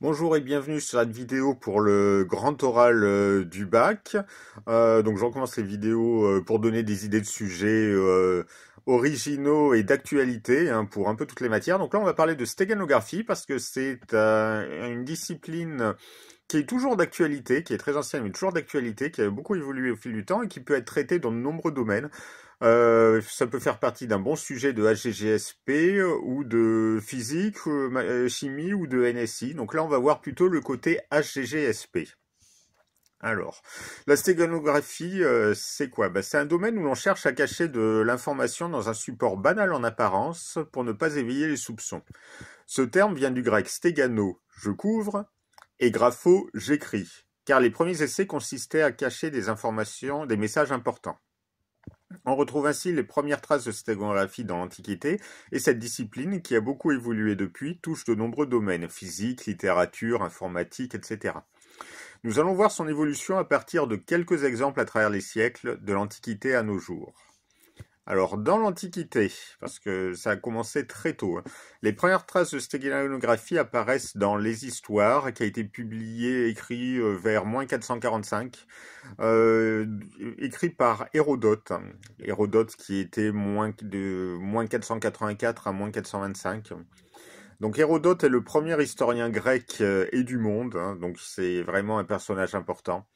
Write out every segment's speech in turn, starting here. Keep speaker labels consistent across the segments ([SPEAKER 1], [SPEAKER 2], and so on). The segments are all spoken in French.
[SPEAKER 1] Bonjour et bienvenue sur cette vidéo pour le grand oral du bac. Donc je recommence les vidéos pour donner des idées de sujets originaux et d'actualité hein, pour un peu toutes les matières. Donc là on va parler de stéganographie parce que c'est une discipline qui est toujours d'actualité, qui est très ancienne mais toujours d'actualité, qui a beaucoup évolué au fil du temps et qui peut être traitée dans de nombreux domaines. Ça peut faire partie d'un bon sujet de HGGSP ou de physique, chimie ou de NSI. Donc là, on va voir plutôt le côté HGGSP. Alors, la stéganographie, c'est quoi? C'est un domaine où l'on cherche à cacher de l'information dans un support banal en apparence pour ne pas éveiller les soupçons. Ce terme vient du grec stégano, je couvre, et grapho, j'écris, car les premiers essais consistaient à cacher des informations, des messages importants. On retrouve ainsi les premières traces de stégographie dans l'Antiquité, et cette discipline, qui a beaucoup évolué depuis, touche de nombreux domaines, physique, littérature, informatique, etc. Nous allons voir son évolution à partir de quelques exemples à travers les siècles, de l'Antiquité à nos jours. Alors, dans l'Antiquité, parce que ça a commencé très tôt, hein, les premières traces de stégographie apparaissent dans les Histoires, qui a été publié, écrit vers moins 445, euh, écrit par Hérodote. Hérodote qui était de moins 484 à moins 425. Donc Hérodote est le premier historien grec et du monde, hein, donc c'est vraiment un personnage important.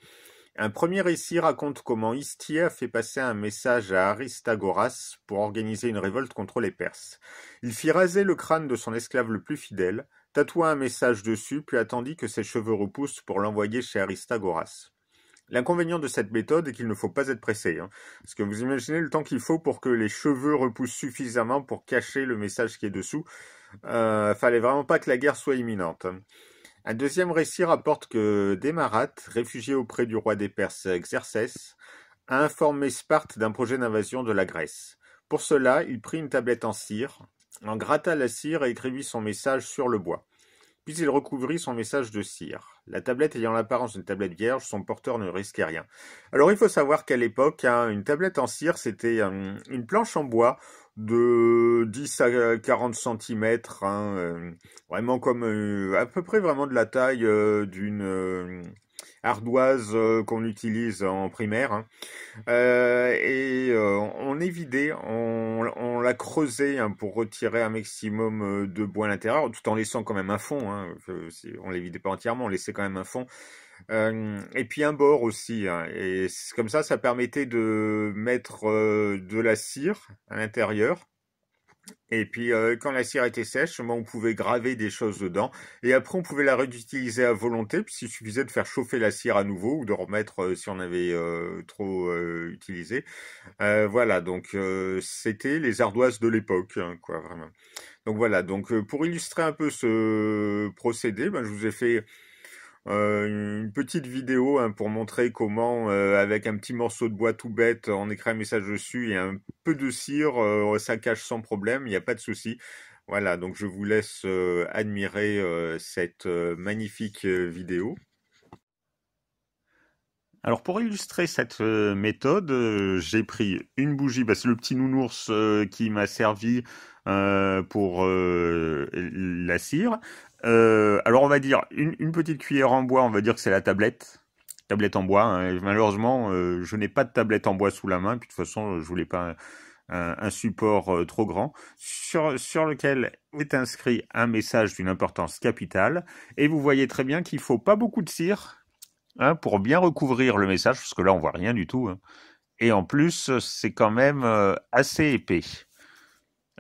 [SPEAKER 1] Un premier récit raconte comment Histier a fait passer un message à Aristagoras pour organiser une révolte contre les Perses. Il fit raser le crâne de son esclave le plus fidèle, tatoua un message dessus, puis attendit que ses cheveux repoussent pour l'envoyer chez Aristagoras. L'inconvénient de cette méthode est qu'il ne faut pas être pressé, hein, parce que vous imaginez le temps qu'il faut pour que les cheveux repoussent suffisamment pour cacher le message qui est dessous. Fallait vraiment pas que la guerre soit imminente. Un deuxième récit rapporte que Démarate, réfugié auprès du roi des Perses Xerxès, a informé Sparte d'un projet d'invasion de la Grèce. Pour cela, il prit une tablette en cire, en gratta la cire et écrivit son message sur le bois. Puis il recouvrit son message de cire. La tablette ayant l'apparence d'une tablette vierge, son porteur ne risquait rien. Alors il faut savoir qu'à l'époque, hein, une tablette en cire, c'était une planche en bois de 10 à 40 centimètres, hein, vraiment comme à peu près vraiment de la taille d'une ardoise qu'on utilise en primaire, hein. On est vidé, on l'a creusé hein, pour retirer un maximum de bois à l'intérieur, tout en laissant quand même un fond. Hein, on les vidait pas entièrement, on laissait quand même un fond. Et puis un bord aussi. Hein, et comme ça permettait de mettre de la cire à l'intérieur. Et puis quand la cire était sèche, on pouvait graver des choses dedans. Et après, on pouvait la réutiliser à volonté, puisqu'il suffisait de faire chauffer la cire à nouveau ou de remettre si on avait trop utilisé. Voilà, donc c'était les ardoises de l'époque, hein, quoi, vraiment. Donc voilà, donc pour illustrer un peu ce procédé, je vous ai fait une petite vidéo hein, pour montrer comment, avec un petit morceau de bois tout bête, on écrit un message dessus et un peu de cire, ça cache sans problème, il n'y a pas de souci. Voilà, donc je vous laisse admirer cette magnifique vidéo. Alors pour illustrer cette méthode, j'ai pris une bougie, c'est le petit nounours qui m'a servi pour la cire. Alors on va dire une petite cuillère en bois, on va dire que c'est la tablette en bois. Hein. Malheureusement, je n'ai pas de tablette en bois sous la main, puis de toute façon, je voulais pas un support trop grand, sur lequel est inscrit un message d'une importance capitale. Et vous voyez très bien qu'il faut pas beaucoup de cire hein, pour bien recouvrir le message, parce que là on voit rien du tout. Hein. Et en plus, c'est quand même assez épais.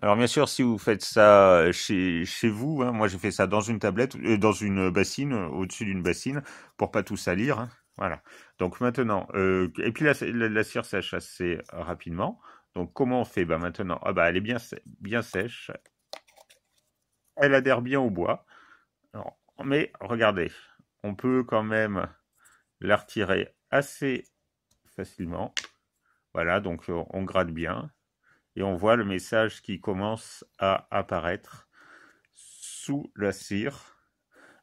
[SPEAKER 1] Alors bien sûr, si vous faites ça chez vous, hein, moi j'ai fait ça dans une tablette, dans une bassine, au-dessus d'une bassine, pour pas tout salir. Hein. Voilà. Donc maintenant, et puis la cire sèche assez rapidement. Donc comment on fait? Maintenant, elle est bien sèche, elle adhère bien au bois. Alors, mais regardez, on peut quand même la retirer assez facilement. Voilà, donc on gratte bien et on voit le message qui commence à apparaître sous la cire.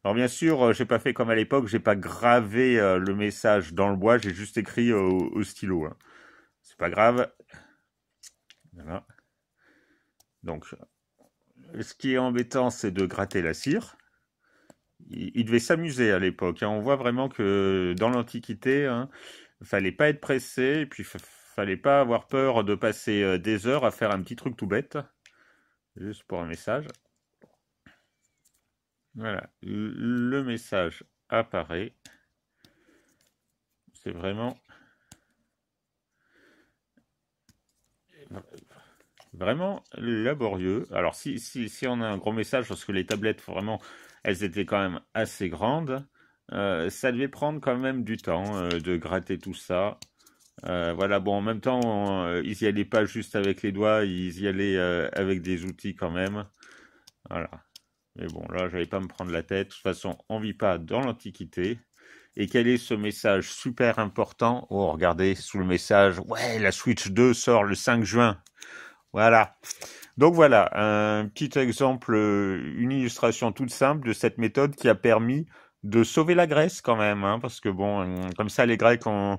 [SPEAKER 1] Alors bien sûr, j'ai pas fait comme à l'époque, j'ai pas gravé le message dans le bois, j'ai juste écrit au stylo. Hein. C'est pas grave. Voilà. Donc, ce qui est embêtant, c'est de gratter la cire. il devait s'amuser à l'époque, hein. On voit vraiment que dans l'Antiquité, hein, fallait pas être pressé, et puis fallait pas avoir peur de passer des heures à faire un petit truc tout bête, juste pour un message. Voilà, le message apparaît. C'est vraiment laborieux. Alors si on a un gros message, parce que les tablettes vraiment, elles étaient quand même assez grandes, ça devait prendre quand même du temps de gratter tout ça. Voilà, bon, en même temps, ils y allaient pas juste avec les doigts, ils y allaient avec des outils quand même. Voilà. Mais bon, là, j'allais pas me prendre la tête. De toute façon, on vit pas dans l'Antiquité. Et quel est ce message super important? Oh, regardez, sous le message, ouais, la Switch 2 sort le 5 juin. Voilà. Donc voilà, un petit exemple, une illustration toute simple de cette méthode qui a permis de sauver la Grèce quand même, hein, parce que bon, comme ça, les Grecs ont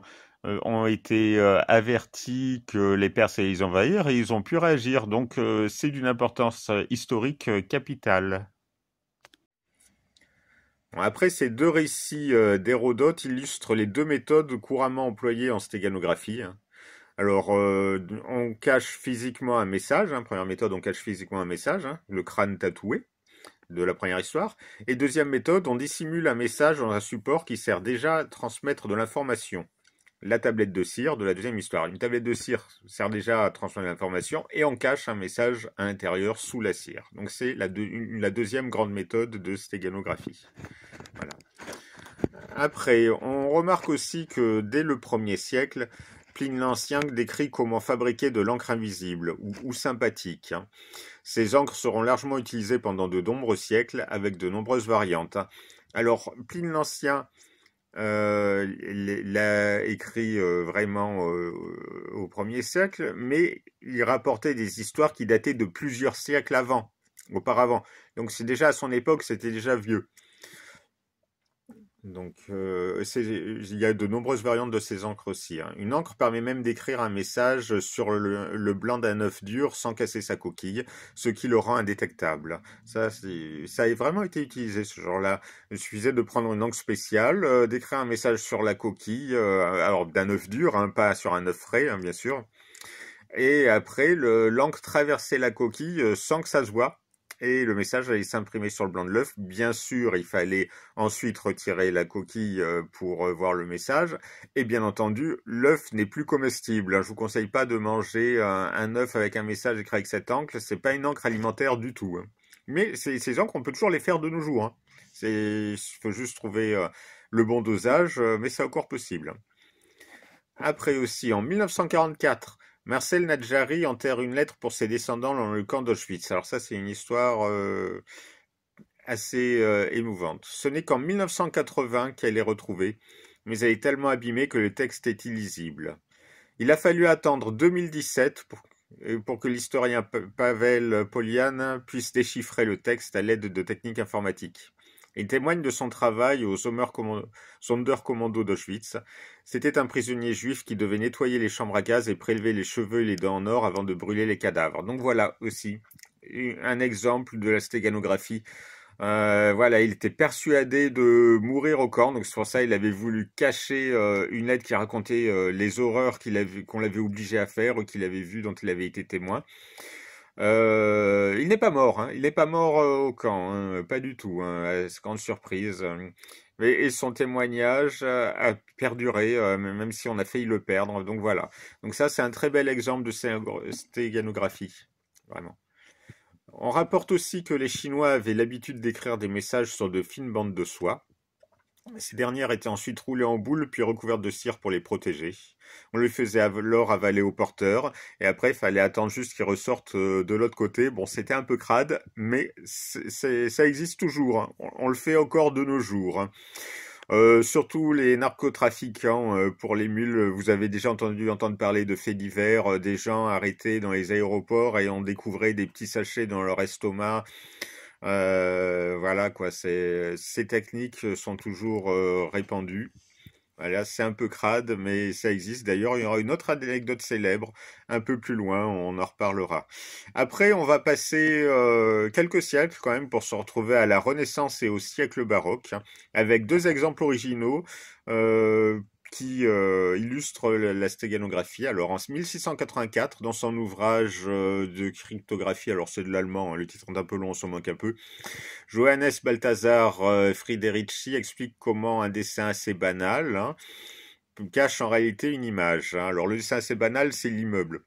[SPEAKER 1] été avertis que les Perses allaient les envahir et ils ont pu réagir. Donc c'est d'une importance historique capitale. Après, ces deux récits d'Hérodote illustrent les deux méthodes couramment employées en stéganographie, hein. Alors, on cache physiquement un message, hein. Première méthode, on cache physiquement un message, hein, le crâne tatoué de la première histoire. Et deuxième méthode, on dissimule un message dans un support qui sert déjà à transmettre de l'information. La tablette de cire de la deuxième histoire. Une tablette de cire sert déjà à transmettre de l'information et on cache un message à l'intérieur sous la cire. Donc c'est la deuxième grande méthode de stéganographie. Voilà. Après, on remarque aussi que dès le 1er siècle, Pline l'Ancien décrit comment fabriquer de l'encre invisible ou sympathique, hein. Ces encres seront largement utilisées pendant de nombreux siècles avec de nombreuses variantes, hein. Alors, Pline l'Ancien l'a écrit vraiment au 1er siècle, mais il rapportait des histoires qui dataient de plusieurs siècles auparavant. Donc c'est déjà à son époque, c'était déjà vieux. Donc, il y a de nombreuses variantes de ces encres aussi, hein. Une encre permet même d'écrire un message sur le blanc d'un œuf dur sans casser sa coquille, ce qui le rend indétectable. Ça a vraiment été utilisé ce genre-là. Il suffisait de prendre une encre spéciale, d'écrire un message sur la coquille, alors d'un œuf dur, hein, pas sur un œuf frais, hein, bien sûr. Et après, l'encre traversait la coquille sans que ça se voie. Et le message allait s'imprimer sur le blanc de l'œuf. Bien sûr, il fallait ensuite retirer la coquille pour voir le message. Et bien entendu, l'œuf n'est plus comestible. Je vous conseille pas de manger un œuf avec un message écrit avec cette encre. C'est pas une encre alimentaire du tout, hein. Mais ces encres, on peut toujours les faire de nos jours, hein. Il faut juste trouver le bon dosage, mais c'est encore possible. Après aussi, en 1944, Marcel Nadjari enterre une lettre pour ses descendants dans le camp d'Auschwitz. Alors ça, c'est une histoire assez émouvante. Ce n'est qu'en 1980 qu'elle est retrouvée, mais elle est tellement abîmée que le texte est illisible. Il a fallu attendre 2017 pour que l'historien Pavel Polian puisse déchiffrer le texte à l'aide de techniques informatiques. Il témoigne de son travail au Sonderkommando d'Auschwitz. C'était un prisonnier juif qui devait nettoyer les chambres à gaz et prélever les cheveux et les dents en or avant de brûler les cadavres. Donc voilà aussi un exemple de la stéganographie. Voilà, il était persuadé de mourir au camp, donc c'est pour ça qu'il avait voulu cacher une lettre qui racontait les horreurs qu'on l'avait obligé à faire ou qu'il avait vues, dont il avait été témoin. Il n'est pas mort, hein. Il n'est pas mort au camp, hein, pas du tout, hein, à cette grande surprise. Et son témoignage a perduré, même si on a failli le perdre. Donc voilà. Donc ça, c'est un très bel exemple de stéganographie, vraiment. On rapporte aussi que les Chinois avaient l'habitude d'écrire des messages sur de fines bandes de soie. Ces dernières étaient ensuite roulées en boule puis recouvertes de cire pour les protéger. On les faisait alors avaler au porteur et après il fallait attendre juste qu'ils ressortent de l'autre côté. Bon, c'était un peu crade, mais ça existe toujours, hein. On le fait encore de nos jours, hein. Surtout les narcotrafiquants pour les mules. Vous avez déjà entendu entendre parler de faits divers, des gens arrêtés dans les aéroports et on découvrait des petits sachets dans leur estomac. Voilà quoi, ces techniques sont toujours répandues. Voilà, c'est un peu crade, mais ça existe. D'ailleurs, il y aura une autre anecdote célèbre un peu plus loin, on en reparlera. Après, on va passer quelques siècles quand même pour se retrouver à la Renaissance et au siècle baroque, hein, avec deux exemples originaux euh, qui illustrent la stéganographie. Alors, en 1684, dans son ouvrage de cryptographie, alors c'est de l'allemand, hein, le titre est un peu long, on s'en manque un peu, Johannes Balthasar Friederici explique comment un dessin assez banal, hein, cache en réalité une image, hein. Alors le dessin assez banal, c'est l'immeuble.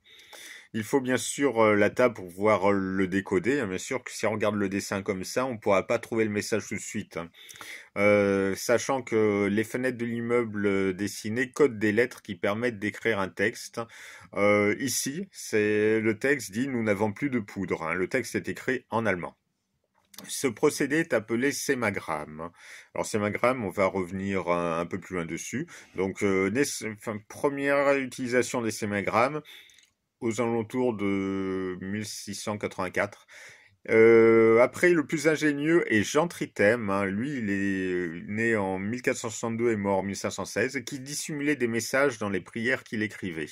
[SPEAKER 1] Il faut bien sûr la table pour pouvoir le décoder, hein. Bien sûr que si on regarde le dessin comme ça, on ne pourra pas trouver le message tout de suite, hein. Sachant que les fenêtres de l'immeuble dessiné codent des lettres qui permettent d'écrire un texte. Ici, c'est le texte dit «Nous n'avons plus de poudre», hein. Le texte est écrit en allemand. Ce procédé est appelé sémagramme. Alors sémagramme, on va revenir un peu plus loin dessus. Donc première utilisation des sémagrammes aux alentours de 1684. Après, le plus ingénieux est Jean Tritème, hein. Lui, il est né en 1462 et mort en 1516, qui dissimulait des messages dans les prières qu'il écrivait.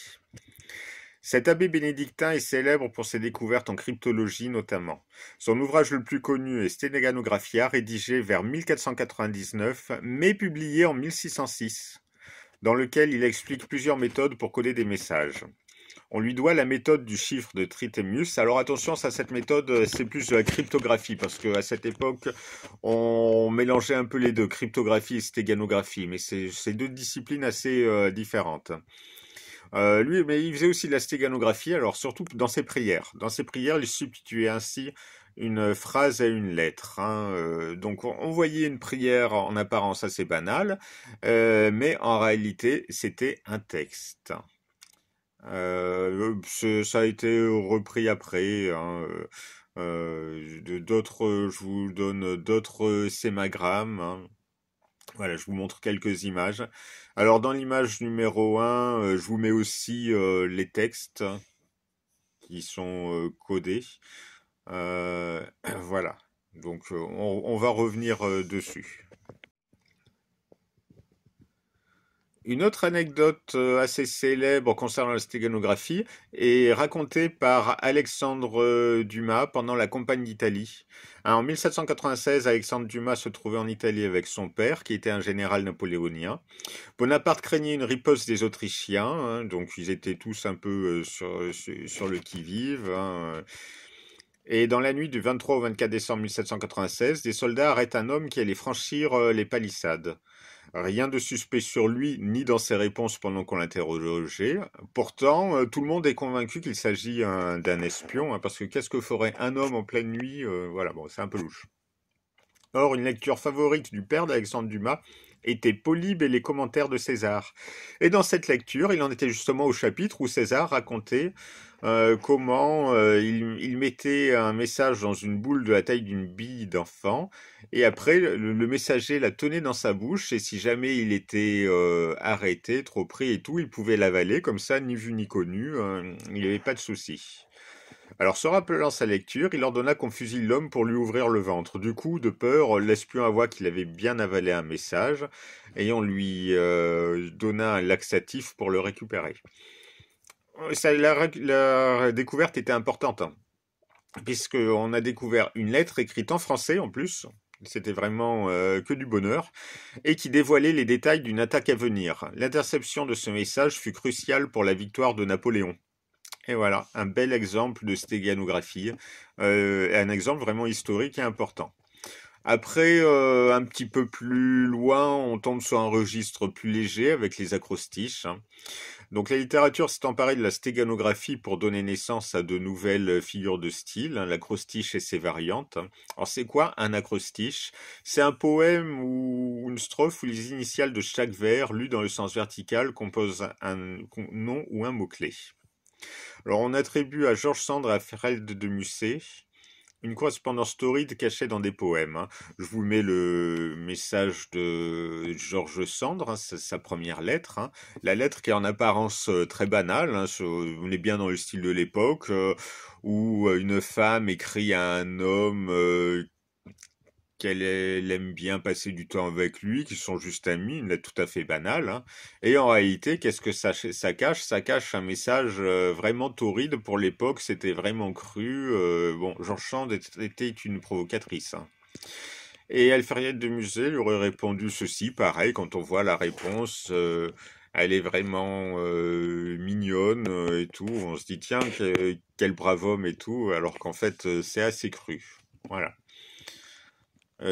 [SPEAKER 1] Cet abbé bénédictin est célèbre pour ses découvertes en cryptologie notamment. Son ouvrage le plus connu est Steganographia, rédigé vers 1499, mais publié en 1606, dans lequel il explique plusieurs méthodes pour coder des messages. On lui doit la méthode du chiffre de Trithemius. Alors attention, ça, cette méthode, c'est plus de la cryptographie, parce qu'à cette époque, on mélangeait un peu les deux, cryptographie et stéganographie, mais c'est deux disciplines assez différentes. Lui, mais il faisait aussi de la stéganographie, alors surtout dans ses prières. Dans ses prières, il substituait ainsi une phrase à une lettre, hein. Donc on voyait une prière en apparence assez banale, mais en réalité c'était un texte. Ça a été repris après, hein, je vous donne d'autres sémagrammes, hein. Voilà, je vous montre quelques images. Alors dans l'image numéro 1, je vous mets aussi les textes qui sont codés. Euh, voilà, donc on va revenir dessus. Une autre anecdote assez célèbre concernant la stéganographie est racontée par Alexandre Dumas pendant la campagne d'Italie. Hein, en 1796, Alexandre Dumas se trouvait en Italie avec son père, qui était un général napoléonien. Bonaparte craignait une riposte des Autrichiens, hein, donc ils étaient tous un peu sur le qui-vive, hein. Et dans la nuit du 23 au 24 décembre 1796, des soldats arrêtent un homme qui allait franchir les palissades. Rien de suspect sur lui, ni dans ses réponses pendant qu'on l'interrogeait. Pourtant, tout le monde est convaincu qu'il s'agit d'un espion, hein, parce que qu'est-ce que ferait un homme en pleine nuit? Voilà, bon, c'est un peu louche. Or, une lecture favorite du père d'Alexandre Dumas était Polybe et les commentaires de César. Et dans cette lecture, il en était justement au chapitre où César racontait comment il mettait un message dans une boule de la taille d'une bille d'enfant, et après le messager la tenait dans sa bouche, et si jamais il était arrêté, trop pris et tout, il pouvait l'avaler, comme ça, ni vu ni connu, il n'y avait pas de souci. Alors, se rappelant sa lecture, il ordonna qu'on fusille l'homme pour lui ouvrir le ventre. Du coup, de peur, l'espion avoua qu'il avait bien avalé un message, et on lui donna un laxatif pour le récupérer. La découverte était importante, hein, puisqu'on a découvert une lettre écrite en français en plus. C'était vraiment que du bonheur, et qui dévoilait les détails d'une attaque à venir. L'interception de ce message fut cruciale pour la victoire de Napoléon. Et voilà, un bel exemple de stéganographie, un exemple vraiment historique et important. Après, un petit peu plus loin, on tombe sur un registre plus léger avec les acrostiches, hein. Donc la littérature s'est emparée de la stéganographie pour donner naissance à de nouvelles figures de style, hein, l'acrostiche et ses variantes. Alors c'est quoi un acrostiche? C'est un poème ou une strophe où les initiales de chaque vers, lues dans le sens vertical, composent un nom ou un mot-clé. Alors on attribue à Georges Sand et à Fred de Musset une correspondance torride cachée dans des poèmes, hein. Je vous mets le message de Georges Sand, hein, sa première lettre, hein. La lettre qui est en apparence très banale, hein, on est bien dans le style de l'époque, où une femme écrit à un homme qu'elle aime bien passer du temps avec lui, qu'ils sont juste amis, une lettre tout à fait banale, hein. Et en réalité, qu'est-ce que ça cache? Ça cache un message vraiment torride pour l'époque, c'était vraiment cru. Bon, George Sand était une provocatrice, hein. Et Alfred de Musset lui aurait répondu ceci, pareil, quand on voit la réponse, elle est vraiment mignonne et tout, on se dit tiens, quel brave homme et tout, alors qu'en fait c'est assez cru. Voilà.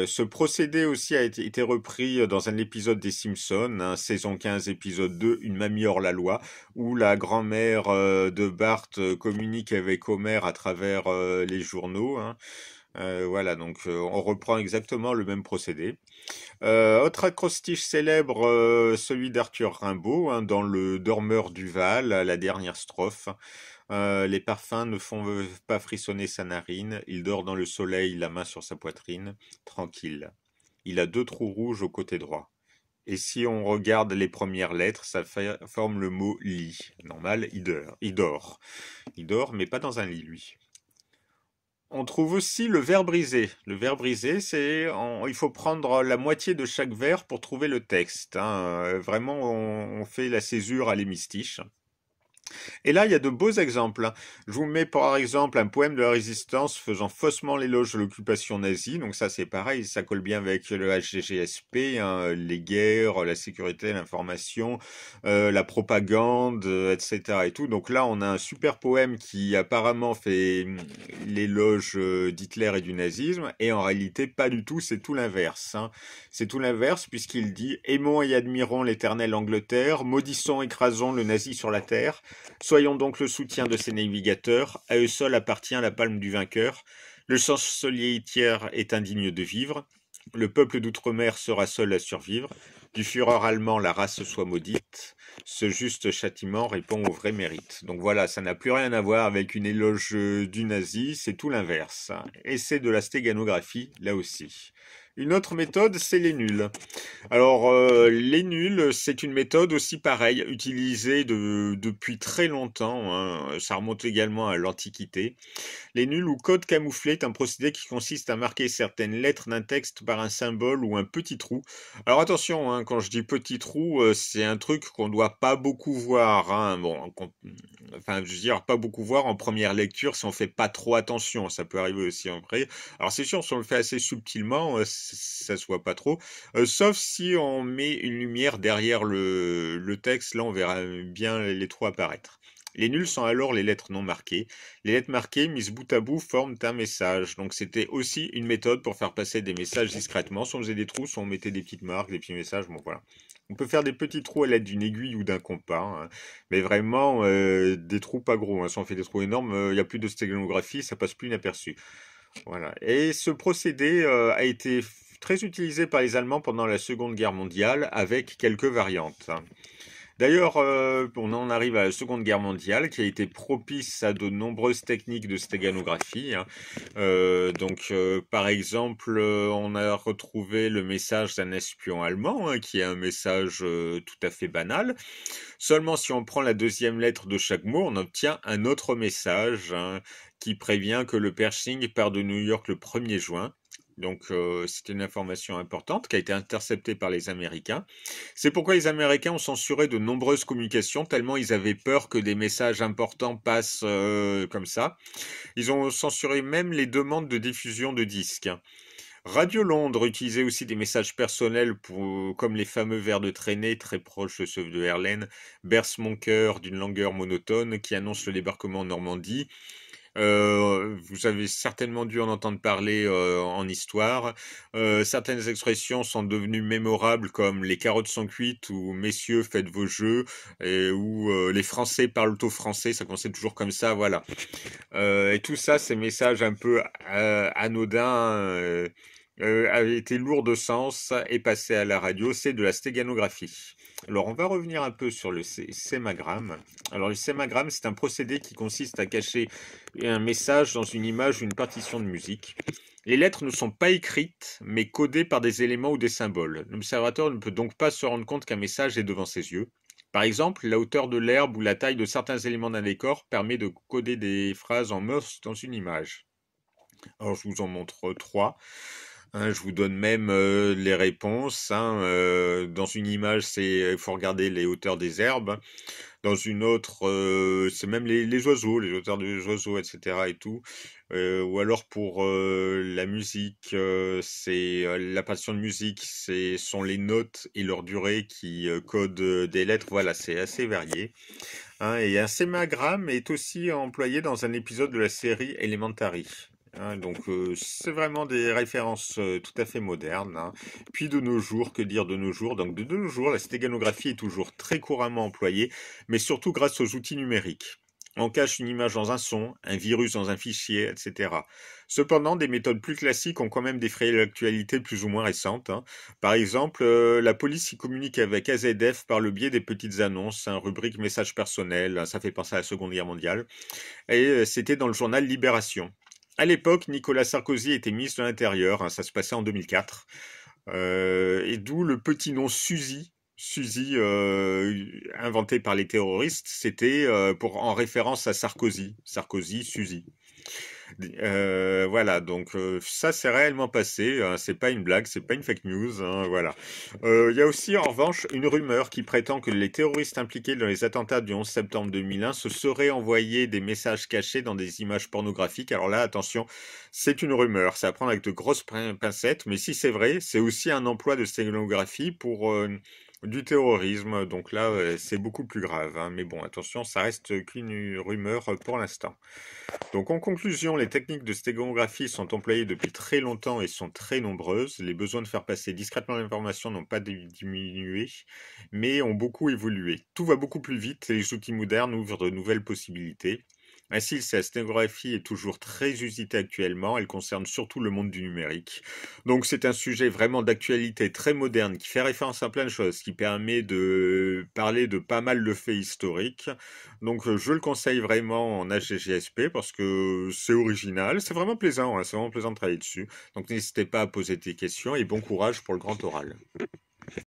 [SPEAKER 1] Ce procédé aussi a été repris dans un épisode des Simpsons, hein, saison 15, épisode 2, Une mamie hors la loi, où la grand-mère de Bart communique avec Homer à travers les journaux, hein. Voilà, donc on reprend exactement le même procédé. Autre acrostiche célèbre, celui d'Arthur Rimbaud, hein, dans Le Dormeur du Val, la dernière strophe. Les parfums ne font pas frissonner sa narine, il dort dans le soleil, la main sur sa poitrine, tranquille. Il a 2 trous rouges au côté droit. Et si on regarde les premières lettres, ça forme le mot lit. Normal, il dort. Il dort. Il dort, mais pas dans un lit, lui. On trouve aussi le vers brisé. Le vers brisé, il faut prendre la moitié de chaque vers pour trouver le texte, hein. Vraiment, on fait la césure à l'hémistiche. Et là, il y a de beaux exemples, hein. Je vous mets par exemple un poème de la Résistance faisant faussement l'éloge de l'occupation nazie. Donc ça, c'est pareil, ça colle bien avec le HGGSP, hein, les guerres, la sécurité, l'information, la propagande, etc. et tout. Donc là, on a un super poème qui apparemment fait l'éloge d'Hitler et du nazisme, et en réalité, pas du tout, c'est tout l'inverse, hein. C'est tout l'inverse puisqu'il dit aimons et admirons l'éternelle Angleterre, maudissons, écrasons le nazi sur la terre. Soyons donc le soutien de ces navigateurs, à eux seuls appartient la palme du vainqueur. Le chancelier Hitler est indigne de vivre, le peuple d'outre-mer sera seul à survivre. Du Führer allemand, la race soit maudite. Ce juste châtiment répond au vrai mérite. Donc voilà, ça n'a plus rien à voir avec une éloge du nazi, c'est tout l'inverse. Et c'est de la stéganographie, là aussi. Une autre méthode, c'est les nuls. Alors, les nuls, c'est une méthode aussi pareille, utilisée depuis très longtemps, hein. Ça remonte également à l'Antiquité. Les nuls ou codes camouflés est un procédé qui consiste à marquer certaines lettres d'un texte par un symbole ou un petit trou. Alors attention, hein, quand je dis petit trou, c'est un truc qu'on doit pas beaucoup voir, hein. Bon, enfin, je veux dire, pas beaucoup voir en première lecture si on fait pas trop attention. Ça peut arriver aussi après. Alors c'est sûr, si on le fait assez subtilement, ça se voit pas trop. Sauf si on met une lumière derrière le texte, là on verra bien les trous apparaître. Les nuls sont alors les lettres non marquées. Les lettres marquées, mises bout à bout, forment un message. Donc c'était aussi une méthode pour faire passer des messages discrètement. Soit on faisait des trous, soit on mettait des petites marques, des petits messages, bon voilà. On peut faire des petits trous à l'aide d'une aiguille ou d'un compas, hein. Mais vraiment des trous pas gros, hein. Si on fait des trous énormes, il n'y a plus de stéréographie, ça passe plus inaperçu. Voilà. Et ce procédé a été très utilisé par les Allemands pendant la Seconde Guerre mondiale avec quelques variantes, hein. D'ailleurs, on en arrive à la Seconde Guerre mondiale qui a été propice à de nombreuses techniques de stéganographie, hein. Par exemple, on a retrouvé le message d'un espion allemand, hein, qui est un message tout à fait banal. Seulement, si on prend la deuxième lettre de chaque mot, on obtient un autre message, hein, qui prévient que le Pershing part de New York le 1er juin. Donc, c'est une information importante qui a été interceptée par les Américains. C'est pourquoi les Américains ont censuré de nombreuses communications, tellement ils avaient peur que des messages importants passent comme ça. Ils ont censuré même les demandes de diffusion de disques. Radio Londres utilisait aussi des messages personnels comme les fameux vers de traînée très proches de ceux de Verlaine, berce mon cœur d'une langueur monotone qui annonce le débarquement en Normandie. Vous avez certainement dû en entendre parler en histoire. Certaines expressions sont devenues mémorables comme les carottes sont cuites ou messieurs faites vos jeux ou les Français parlent au français, ça commençait toujours comme ça, voilà. Et tout ça, ces messages un peu anodins avaient été lourds de sens et passés à la radio, c'est de la stéganographie. Alors, on va revenir un peu sur le sémagramme. Alors, le sémagramme, c'est un procédé qui consiste à cacher un message dans une image ou une partition de musique. Les lettres ne sont pas écrites, mais codées par des éléments ou des symboles. L'observateur ne peut donc pas se rendre compte qu'un message est devant ses yeux. Par exemple, la hauteur de l'herbe ou la taille de certains éléments d'un décor permet de coder des phrases en morse dans une image. Alors, je vous en montre 3. Hein, je vous donne même les réponses. Hein, dans une image, il faut regarder les hauteurs des herbes. Dans une autre, c'est même les oiseaux, les hauteurs des oiseaux, etc. et tout. Ou alors pour la musique, c'est la passion de musique, sont les notes et leur durée qui codent des lettres. Voilà, c'est assez varié. Hein, et un sémagramme est aussi employé dans un épisode de la série Elementary. Hein, donc c'est vraiment des références tout à fait modernes. Hein. Puis de nos jours, que dire de nos jours? Donc de nos jours, la stéganographie est toujours très couramment employée, mais surtout grâce aux outils numériques. On cache une image dans un son, un virus dans un fichier, etc. Cependant, des méthodes plus classiques ont quand même défrayé l'actualité plus ou moins récente. Hein. Par exemple, la police y communique avec AZF par le biais des petites annonces, un rubrique messages personnels, ça fait penser à la Seconde Guerre mondiale, et c'était dans le journal Libération. À l'époque, Nicolas Sarkozy était ministre de l'Intérieur, hein, ça se passait en 2004, et d'où le petit nom Suzy. Suzy, inventé par les terroristes, c'était en référence à Sarkozy. Sarkozy, Suzy. Voilà, donc ça c'est réellement passé, hein, c'est pas une blague, c'est pas une fake news, hein, voilà. Il y a aussi en revanche une rumeur qui prétend que les terroristes impliqués dans les attentats du 11 septembre 2001 se seraient envoyés des messages cachés dans des images pornographiques. Alors là, attention, c'est une rumeur, c'est à prendre avec de grosses pincettes, mais si c'est vrai, c'est aussi un emploi de sténographie pour du terrorisme, donc là c'est beaucoup plus grave, hein, mais bon, attention, ça reste qu'une rumeur pour l'instant. Donc en conclusion, les techniques de stégographie sont employées depuis très longtemps et sont très nombreuses. Les besoins de faire passer discrètement l'information n'ont pas diminué, mais ont beaucoup évolué. Tout va beaucoup plus vite et les outils modernes ouvrent de nouvelles possibilités. Ainsi, la sténographie est toujours très usitée actuellement, elle concerne surtout le monde du numérique. Donc c'est un sujet vraiment d'actualité très moderne qui fait référence à plein de choses, qui permet de parler de pas mal de faits historiques. Donc je le conseille vraiment en HGGSP parce que c'est original, c'est vraiment plaisant, hein, c'est vraiment plaisant de travailler dessus. Donc n'hésitez pas à poser des questions et bon courage pour le grand oral.